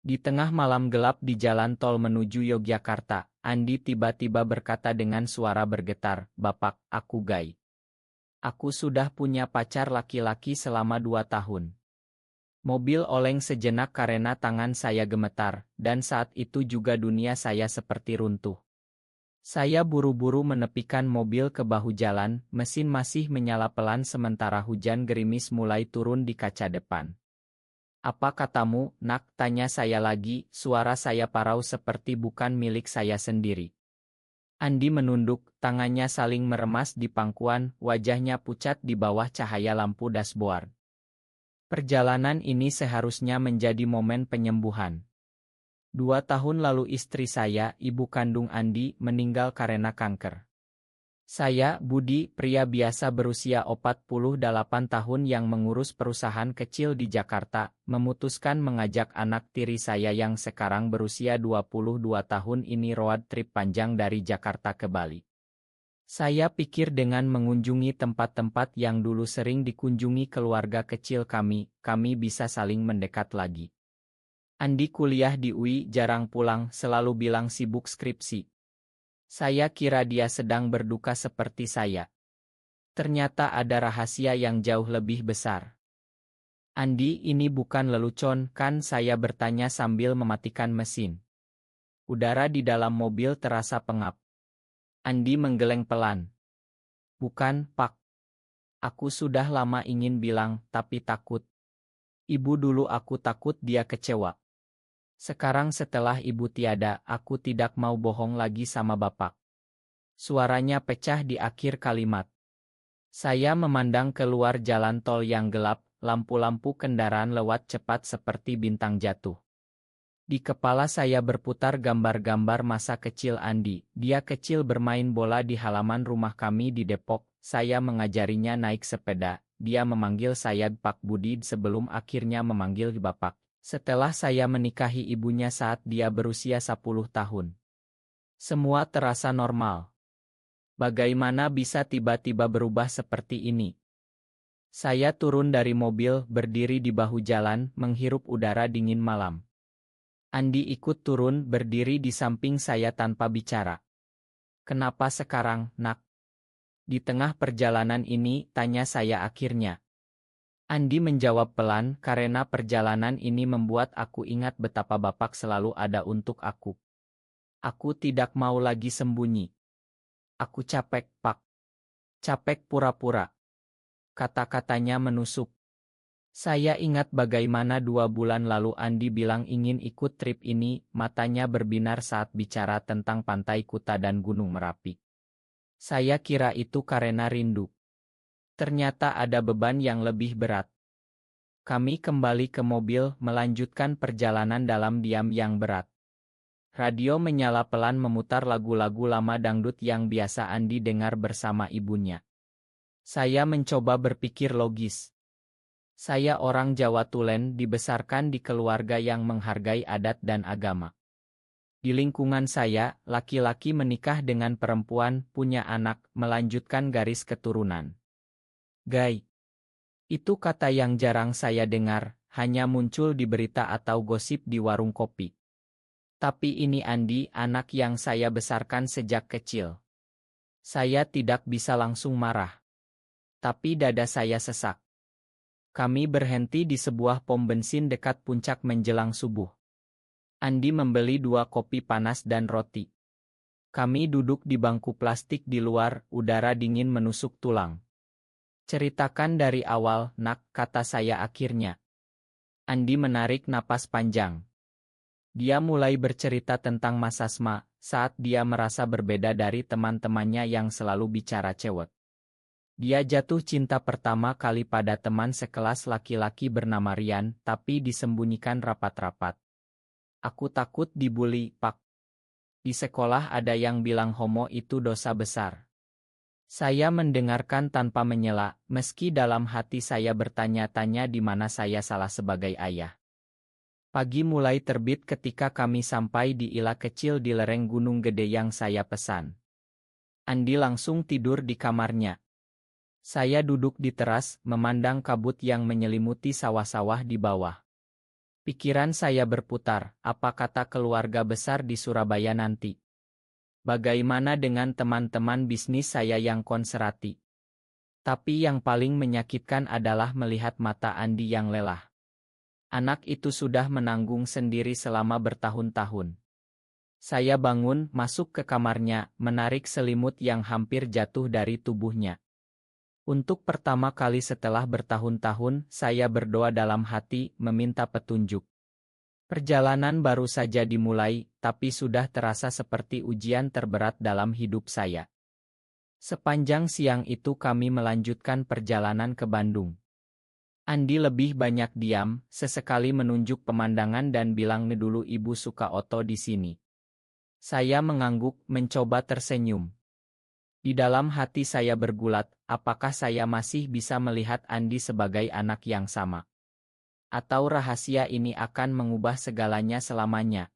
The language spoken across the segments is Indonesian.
Di tengah malam gelap di jalan tol menuju Yogyakarta, Andi tiba-tiba berkata dengan suara bergetar, "Bapak, aku gay. Aku sudah punya pacar laki-laki selama 2 tahun." Mobil oleng sejenak karena tangan saya gemetar, dan saat itu juga dunia saya seperti runtuh. Saya buru-buru menepikan mobil ke bahu jalan, mesin masih menyala pelan sementara hujan gerimis mulai turun di kaca depan. "Apa katamu, Nak?" tanya saya lagi, suara saya parau seperti bukan milik saya sendiri. Andi menunduk, tangannya saling meremas di pangkuan, wajahnya pucat di bawah cahaya lampu dashboard. Perjalanan ini seharusnya menjadi momen penyembuhan. 2 tahun lalu istri saya, ibu kandung Andi, meninggal karena kanker. Saya, Budi, pria biasa berusia 48 tahun yang mengurus perusahaan kecil di Jakarta, memutuskan mengajak anak tiri saya yang sekarang berusia 22 tahun ini road trip panjang dari Jakarta ke Bali. Saya pikir dengan mengunjungi tempat-tempat yang dulu sering dikunjungi keluarga kecil kami bisa saling mendekat lagi. Andi kuliah di UI, jarang pulang, selalu bilang sibuk skripsi. Saya kira dia sedang berduka seperti saya. Ternyata ada rahasia yang jauh lebih besar. "Andi, ini bukan lelucon, kan?" saya bertanya sambil mematikan mesin. Udara di dalam mobil terasa pengap. Andi menggeleng pelan. "Bukan, Pak. Aku sudah lama ingin bilang, tapi takut. Ibu dulu aku takut dia kecewa. Sekarang setelah ibu tiada, aku tidak mau bohong lagi sama Bapak." Suaranya pecah di akhir kalimat. Saya memandang keluar jalan tol yang gelap, lampu-lampu kendaraan lewat cepat seperti bintang jatuh. Di kepala saya berputar gambar-gambar masa kecil Andi. Dia kecil bermain bola di halaman rumah kami di Depok, saya mengajarinya naik sepeda, dia memanggil saya Pak Budi sebelum akhirnya memanggil Bapak. Setelah saya menikahi ibunya saat dia berusia 10 tahun. Semua terasa normal. Bagaimana bisa tiba-tiba berubah seperti ini? Saya turun dari mobil, berdiri di bahu jalan, menghirup udara dingin malam. Andi ikut turun, berdiri di samping saya tanpa bicara. "Kenapa sekarang, Nak?" Di tengah perjalanan ini, tanya saya akhirnya. Andi menjawab pelan, "Karena perjalanan ini membuat aku ingat betapa Bapak selalu ada untuk aku. Aku tidak mau lagi sembunyi. Aku capek, Pak. Capek pura-pura." Kata-katanya menusuk. Saya ingat bagaimana 2 bulan lalu Andi bilang ingin ikut trip ini, matanya berbinar saat bicara tentang Pantai Kuta dan Gunung Merapi. Saya kira itu karena rindu. Ternyata ada beban yang lebih berat. Kami kembali ke mobil, melanjutkan perjalanan dalam diam yang berat. Radio menyala pelan memutar lagu-lagu lama dangdut yang biasa Andi dengar bersama ibunya. Saya mencoba berpikir logis. Saya orang Jawa Tulen, dibesarkan di keluarga yang menghargai adat dan agama. Di lingkungan saya, laki-laki menikah dengan perempuan, punya anak, melanjutkan garis keturunan. Gay. Itu kata yang jarang saya dengar, hanya muncul di berita atau gosip di warung kopi. Tapi ini Andi, anak yang saya besarkan sejak kecil. Saya tidak bisa langsung marah. Tapi dada saya sesak. Kami berhenti di sebuah pom bensin dekat puncak menjelang subuh. Andi membeli 2 kopi panas dan roti. Kami duduk di bangku plastik di luar, udara dingin menusuk tulang. "Ceritakan dari awal, Nak," kata saya akhirnya. Andi menarik napas panjang. Dia mulai bercerita tentang Mas Asma, saat dia merasa berbeda dari teman-temannya yang selalu bicara cewek. Dia jatuh cinta pertama kali pada teman sekelas laki-laki bernama Rian, tapi disembunyikan rapat-rapat. "Aku takut dibully, Pak. Di sekolah ada yang bilang homo itu dosa besar." Saya mendengarkan tanpa menyela, meski dalam hati saya bertanya-tanya di mana saya salah sebagai ayah. Pagi mulai terbit ketika kami sampai di ila kecil di lereng Gunung Gede yang saya pesan. Andi langsung tidur di kamarnya. Saya duduk di teras, memandang kabut yang menyelimuti sawah-sawah di bawah. Pikiran saya berputar, apa kata keluarga besar di Surabaya nanti? Bagaimana dengan teman-teman bisnis saya yang konserati? Tapi yang paling menyakitkan adalah melihat mata Andi yang lelah. Anak itu sudah menanggung sendiri selama bertahun-tahun. Saya bangun, masuk ke kamarnya, menarik selimut yang hampir jatuh dari tubuhnya. Untuk pertama kali setelah bertahun-tahun, saya berdoa dalam hati, meminta petunjuk. Perjalanan baru saja dimulai, tapi sudah terasa seperti ujian terberat dalam hidup saya. Sepanjang siang itu kami melanjutkan perjalanan ke Bandung. Andi lebih banyak diam, sesekali menunjuk pemandangan dan bilang dulu ibu suka oto di sini. Saya mengangguk, mencoba tersenyum. Di dalam hati saya bergulat, apakah saya masih bisa melihat Andi sebagai anak yang sama? Atau rahasia ini akan mengubah segalanya selamanya?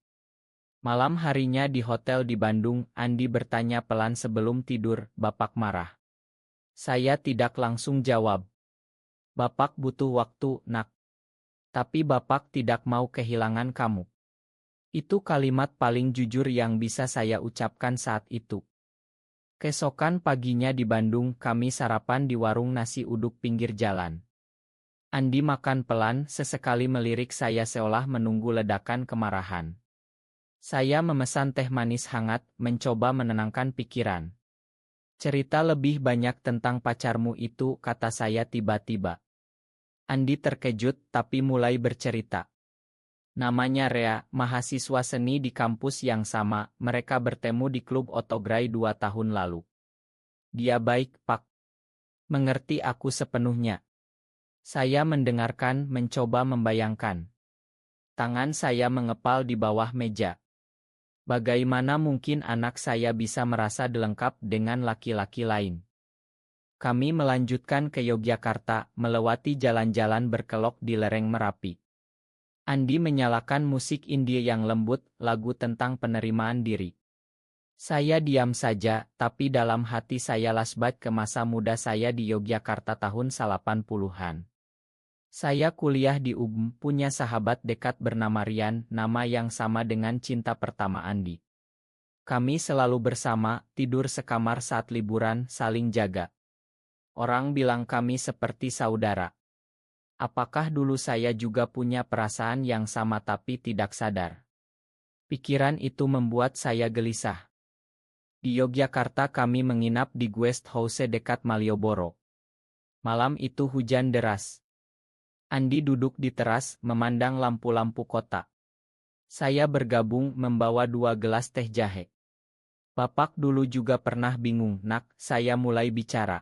Malam harinya di hotel di Bandung, Andi bertanya pelan sebelum tidur, "Bapak marah?" Saya tidak langsung jawab. "Bapak butuh waktu, Nak. Tapi Bapak tidak mau kehilangan kamu." Itu kalimat paling jujur yang bisa saya ucapkan saat itu. Keesokan paginya di Bandung, kami sarapan di warung nasi uduk pinggir jalan. Andi makan pelan, sesekali melirik saya seolah menunggu ledakan kemarahan. Saya memesan teh manis hangat, mencoba menenangkan pikiran. "Cerita lebih banyak tentang pacarmu itu," kata saya tiba-tiba. Andi terkejut, tapi mulai bercerita. Namanya Rea, mahasiswa seni di kampus yang sama, mereka bertemu di klub Otograi 2 tahun lalu. Dia baik, Pak. Mengerti aku sepenuhnya. Saya mendengarkan, mencoba membayangkan. Tangan saya mengepal di bawah meja. Bagaimana mungkin anak saya bisa merasa lengkap dengan laki-laki lain? Kami melanjutkan ke Yogyakarta, melewati jalan-jalan berkelok di lereng Merapi. Andi menyalakan musik India yang lembut, lagu tentang penerimaan diri. Saya diam saja, tapi dalam hati saya lasbat ke masa muda saya di Yogyakarta tahun 80-an. Saya kuliah di UGM, punya sahabat dekat bernama Rian, nama yang sama dengan cinta pertama Andi. Kami selalu bersama, tidur sekamar saat liburan, saling jaga. Orang bilang kami seperti saudara. Apakah dulu saya juga punya perasaan yang sama tapi tidak sadar? Pikiran itu membuat saya gelisah. Di Yogyakarta kami menginap di guest house dekat Malioboro. Malam itu hujan deras. Andi duduk di teras, memandang lampu-lampu kota. Saya bergabung, membawa 2 gelas teh jahe. "Bapak dulu juga pernah bingung, Nak," saya mulai bicara.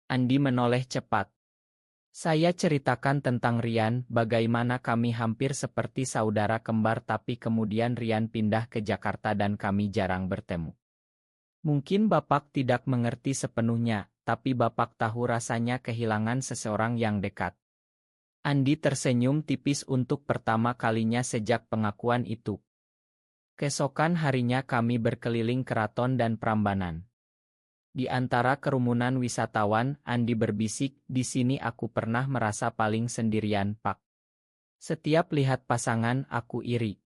Andi menoleh cepat. Saya ceritakan tentang Rian, bagaimana kami hampir seperti saudara kembar tapi kemudian Rian pindah ke Jakarta dan kami jarang bertemu. Mungkin Bapak tidak mengerti sepenuhnya, tapi Bapak tahu rasanya kehilangan seseorang yang dekat. Andi tersenyum tipis untuk pertama kalinya sejak pengakuan itu. Keesokan harinya kami berkeliling keraton dan Prambanan. Di antara kerumunan wisatawan, Andi berbisik, "Di sini aku pernah merasa paling sendirian, Pak. Setiap lihat pasangan, aku iri."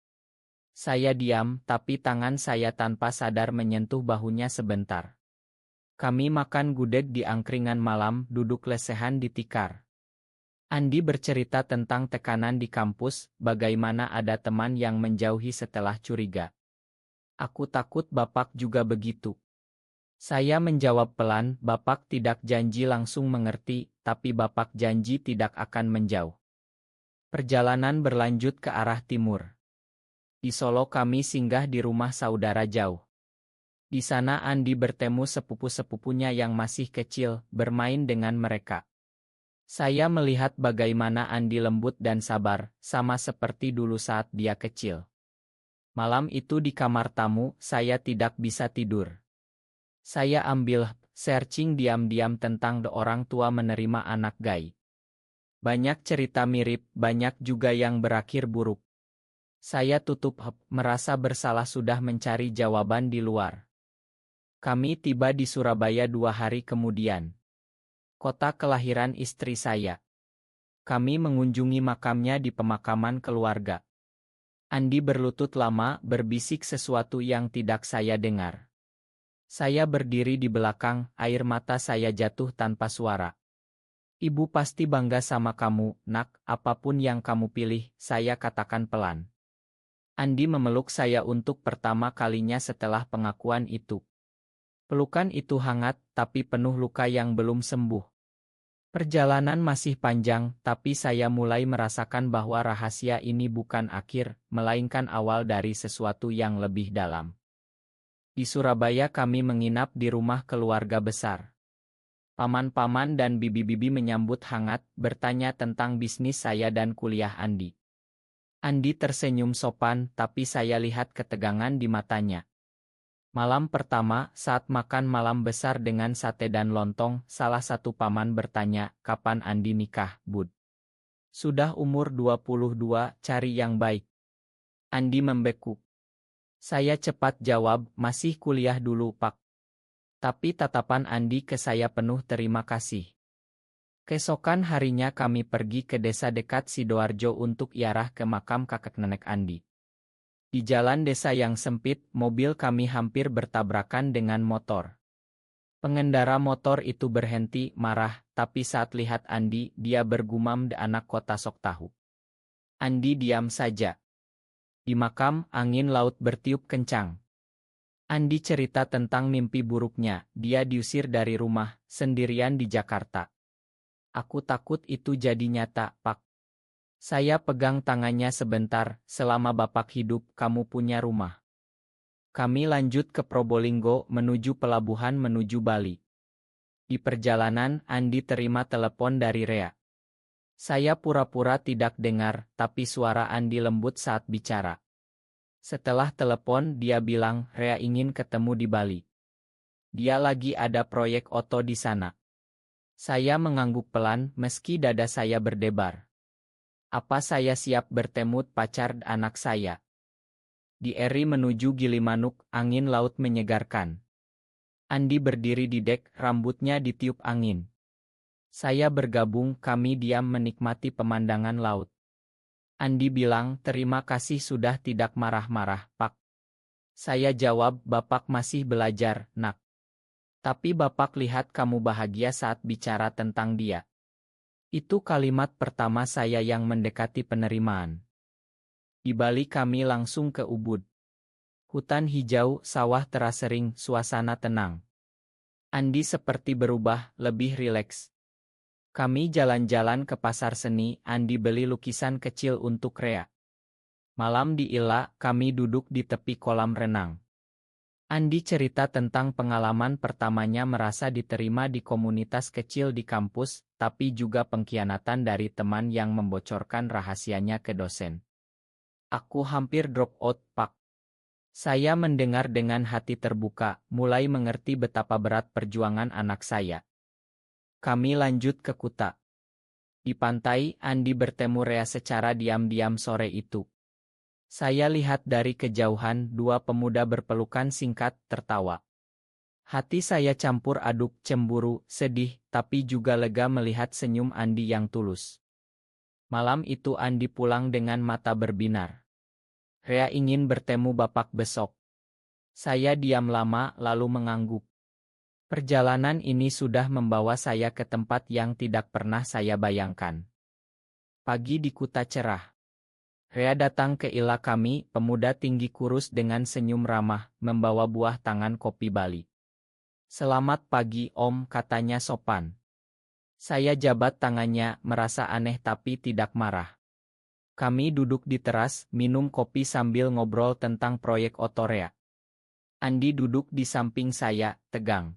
Saya diam, tapi tangan saya tanpa sadar menyentuh bahunya sebentar. Kami makan gudeg di angkringan malam, duduk lesehan di tikar. Andi bercerita tentang tekanan di kampus, bagaimana ada teman yang menjauhi setelah curiga. "Aku takut Bapak juga begitu." Saya menjawab pelan, "Bapak tidak janji langsung mengerti, tapi Bapak janji tidak akan menjauh." Perjalanan berlanjut ke arah timur. Di Solo kami singgah di rumah saudara jauh. Di sana Andi bertemu sepupu-sepupunya yang masih kecil, bermain dengan mereka. Saya melihat bagaimana Andi lembut dan sabar, sama seperti dulu saat dia kecil. Malam itu di kamar tamu, saya tidak bisa tidur. Saya ambil searching diam-diam tentang orang tua menerima anak gay. Banyak cerita mirip, banyak juga yang berakhir buruk. Saya tutup merasa bersalah sudah mencari jawaban di luar. Kami tiba di Surabaya 2 hari kemudian. Kota kelahiran istri saya. Kami mengunjungi makamnya di pemakaman keluarga. Andi berlutut lama, berbisik sesuatu yang tidak saya dengar. Saya berdiri di belakang, air mata saya jatuh tanpa suara. Ibu pasti bangga sama kamu, nak, apapun yang kamu pilih, saya katakan pelan. Andi memeluk saya untuk pertama kalinya setelah pengakuan itu. Pelukan itu hangat, tapi penuh luka yang belum sembuh. Perjalanan masih panjang, tapi saya mulai merasakan bahwa rahasia ini bukan akhir, melainkan awal dari sesuatu yang lebih dalam. Di Surabaya kami menginap di rumah keluarga besar. Paman-paman dan bibi-bibi menyambut hangat, bertanya tentang bisnis saya dan kuliah Andi. Andi tersenyum sopan, tapi saya lihat ketegangan di matanya. Malam pertama, saat makan malam besar dengan sate dan lontong, salah satu paman bertanya, kapan Andi nikah, Bud? Sudah umur 22, cari yang baik. Andi membeku. Saya cepat jawab, masih kuliah dulu, Pak. Tapi tatapan Andi ke saya penuh terima kasih. Keesokan harinya kami pergi ke desa dekat Sidoarjo untuk ziarah ke makam kakek nenek Andi. Di jalan desa yang sempit, mobil kami hampir bertabrakan dengan motor. Pengendara motor itu berhenti, marah, tapi saat lihat Andi, dia bergumam, anak kota sok tahu. Andi diam saja. Di makam, angin laut bertiup kencang. Andi cerita tentang mimpi buruknya, dia diusir dari rumah, sendirian di Jakarta. Aku takut itu jadi nyata, Pak. Saya pegang tangannya sebentar, selama Bapak hidup, kamu punya rumah. Kami lanjut ke Probolinggo, menuju pelabuhan menuju Bali. Di perjalanan, Andi terima telepon dari Rea. Saya pura-pura tidak dengar, tapi suara Andi lembut saat bicara. Setelah telepon, dia bilang, Rea ingin ketemu di Bali. Dia lagi ada proyek oto di sana. Saya mengangguk pelan, meski dada saya berdebar. Apa saya siap bertemu pacar anak saya? Di Eri menuju Gilimanuk, angin laut menyegarkan. Andi berdiri di dek, rambutnya ditiup angin. Saya bergabung, kami diam menikmati pemandangan laut. Andi bilang, terima kasih sudah tidak marah-marah, Pak. Saya jawab, Bapak masih belajar, nak. Tapi Bapak lihat kamu bahagia saat bicara tentang dia. Itu kalimat pertama saya yang mendekati penerimaan. Di Bali kami langsung ke Ubud. Hutan hijau, sawah terasering, suasana tenang. Andi seperti berubah, lebih rileks. Kami jalan-jalan ke pasar seni, Andi beli lukisan kecil untuk Rea. Malam di Ila, kami duduk di tepi kolam renang. Andi cerita tentang pengalaman pertamanya merasa diterima di komunitas kecil di kampus, tapi juga pengkhianatan dari teman yang membocorkan rahasianya ke dosen. Aku hampir drop out, Pak. Saya mendengar dengan hati terbuka, mulai mengerti betapa berat perjuangan anak saya. Kami lanjut ke Kuta. Di pantai, Andi bertemu Rea secara diam-diam sore itu. Saya lihat dari kejauhan, dua pemuda berpelukan singkat, tertawa. Hati saya campur aduk, cemburu, sedih, tapi juga lega melihat senyum Andi yang tulus. Malam itu Andi pulang dengan mata berbinar. Rea ingin bertemu Bapak besok. Saya diam lama, lalu mengangguk. Perjalanan ini sudah membawa saya ke tempat yang tidak pernah saya bayangkan. Pagi di Kuta cerah. Rea datang ke Ila kami, pemuda tinggi kurus dengan senyum ramah, membawa buah tangan kopi Bali. Selamat pagi, Om, katanya sopan. Saya jabat tangannya, merasa aneh tapi tidak marah. Kami duduk di teras, minum kopi sambil ngobrol tentang proyek oto Rea. Andi duduk di samping saya, tegang.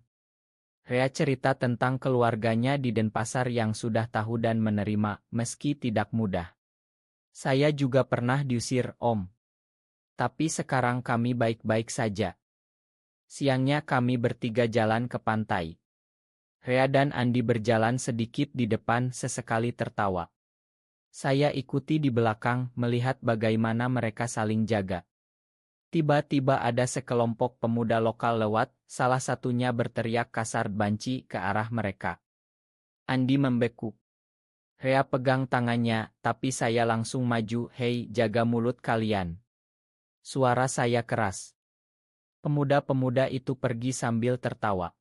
Rea cerita tentang keluarganya di Denpasar yang sudah tahu dan menerima, meski tidak mudah. Saya juga pernah diusir, Om. Tapi sekarang kami baik-baik saja. Siangnya kami bertiga jalan ke pantai. Rea dan Andi berjalan sedikit di depan, sesekali tertawa. Saya ikuti di belakang, melihat bagaimana mereka saling jaga. Tiba-tiba ada sekelompok pemuda lokal lewat, salah satunya berteriak kasar banci ke arah mereka. Andi membeku. Rea pegang tangannya, tapi saya langsung maju. Hei, jaga mulut kalian. Suara saya keras. Pemuda-pemuda itu pergi sambil tertawa.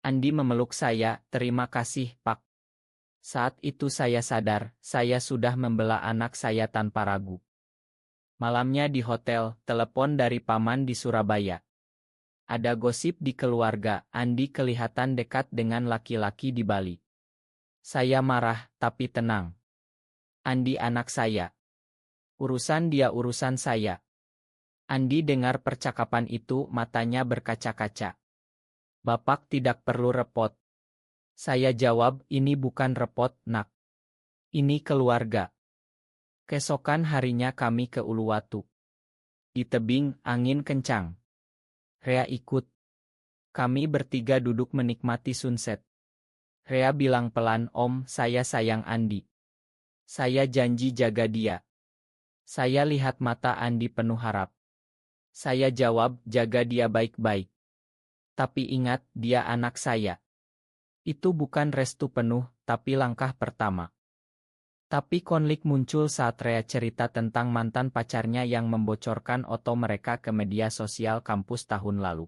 Andi memeluk saya, terima kasih, Pak. Saat itu saya sadar, saya sudah membela anak saya tanpa ragu. Malamnya di hotel, telepon dari paman di Surabaya. Ada gosip di keluarga, Andi kelihatan dekat dengan laki-laki di Bali. Saya marah, tapi tenang. Andi anak saya. Urusan dia urusan saya. Andi dengar percakapan itu, matanya berkaca-kaca. Bapak tidak perlu repot. Saya jawab, ini bukan repot, nak. Ini keluarga. Keesokan harinya kami ke Uluwatu. Di tebing, angin kencang. Rea ikut. Kami bertiga duduk menikmati sunset. Rea bilang pelan, Om, saya sayang Andi. Saya janji jaga dia. Saya lihat mata Andi penuh harap. Saya jawab, jaga dia baik-baik. Tapi ingat, dia anak saya. Itu bukan restu penuh, tapi langkah pertama. Tapi konflik muncul saat Rea cerita tentang mantan pacarnya yang membocorkan foto mereka ke media sosial kampus tahun lalu.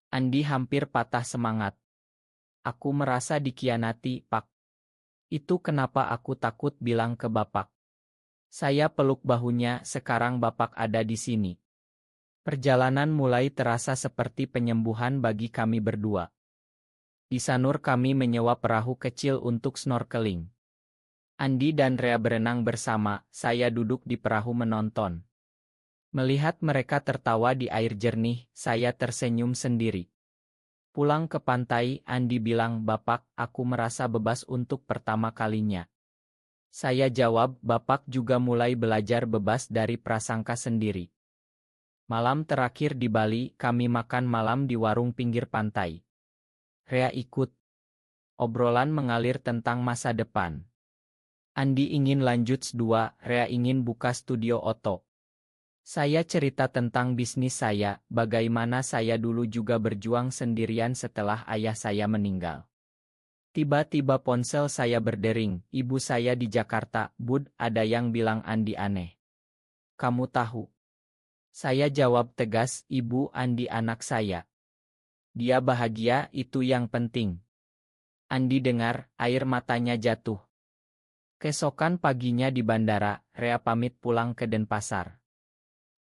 Andi hampir patah semangat. Aku merasa dikhianati, Pak. Itu kenapa aku takut bilang ke Bapak. Saya peluk bahunya, sekarang Bapak ada di sini. Perjalanan mulai terasa seperti penyembuhan bagi kami berdua. Di Sanur kami menyewa perahu kecil untuk snorkeling. Andi dan Rea berenang bersama, saya duduk di perahu menonton. Melihat mereka tertawa di air jernih, saya tersenyum sendiri. Pulang ke pantai, Andi bilang, Bapak, aku merasa bebas untuk pertama kalinya. Saya jawab, Bapak juga mulai belajar bebas dari prasangka sendiri. Malam terakhir di Bali, kami makan malam di warung pinggir pantai. Rea ikut. Obrolan mengalir tentang masa depan. Andi ingin lanjut S2, Rea ingin buka studio oto. Saya cerita tentang bisnis saya, bagaimana saya dulu juga berjuang sendirian setelah ayah saya meninggal. Tiba-tiba ponsel saya berdering, ibu saya di Jakarta, Bud, ada yang bilang Andi aneh. Kamu tahu? Saya jawab tegas, ibu Andi anak saya. Dia bahagia, itu yang penting. Andi dengar, air matanya jatuh. Keesokan paginya di bandara, Rea pamit pulang ke Denpasar.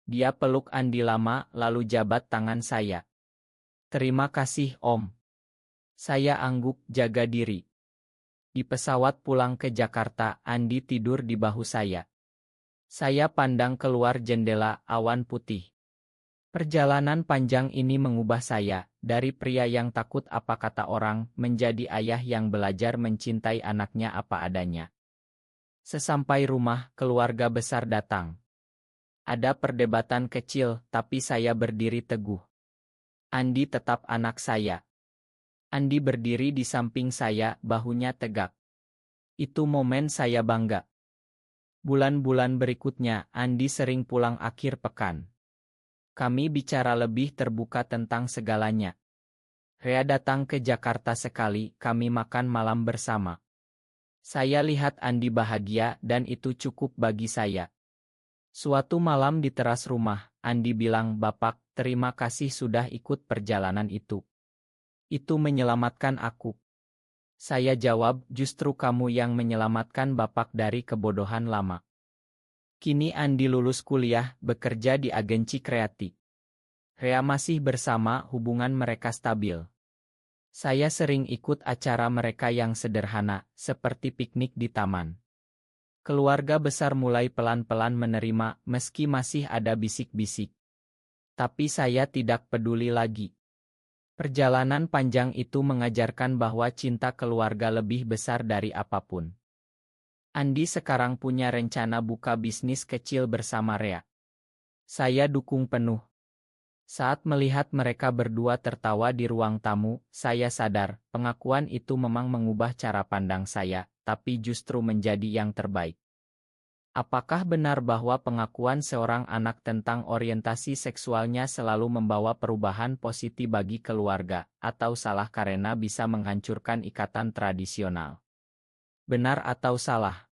Dia peluk Andi lama, lalu jabat tangan saya. Terima kasih, Om. Saya angguk, jaga diri. Di pesawat pulang ke Jakarta, Andi tidur di bahu saya. Saya pandang keluar jendela, awan putih. Perjalanan panjang ini mengubah saya, dari pria yang takut apa kata orang, menjadi ayah yang belajar mencintai anaknya apa adanya. Sesampai rumah, keluarga besar datang. Ada perdebatan kecil, tapi saya berdiri teguh. Andi tetap anak saya. Andi berdiri di samping saya, bahunya tegak. Itu momen saya bangga. Bulan-bulan berikutnya, Andi sering pulang akhir pekan. Kami bicara lebih terbuka tentang segalanya. Rea datang ke Jakarta sekali, kami makan malam bersama. Saya lihat Andi bahagia dan itu cukup bagi saya. Suatu malam di teras rumah, Andi bilang, Bapak, terima kasih sudah ikut perjalanan itu. Itu menyelamatkan aku. Saya jawab, justru kamu yang menyelamatkan Bapak dari kebodohan lama. Kini Andi lulus kuliah, bekerja di agensi kreatif. Rea masih bersama, hubungan mereka stabil. Saya sering ikut acara mereka yang sederhana, seperti piknik di taman. Keluarga besar mulai pelan-pelan menerima, meski masih ada bisik-bisik. Tapi saya tidak peduli lagi. Perjalanan panjang itu mengajarkan bahwa cinta keluarga lebih besar dari apapun. Andi sekarang punya rencana buka bisnis kecil bersama Rea. Saya dukung penuh. Saat melihat mereka berdua tertawa di ruang tamu, saya sadar, pengakuan itu memang mengubah cara pandang saya, tapi justru menjadi yang terbaik. Apakah benar bahwa pengakuan seorang anak tentang orientasi seksualnya selalu membawa perubahan positif bagi keluarga, atau salah karena bisa menghancurkan ikatan tradisional? Benar atau salah?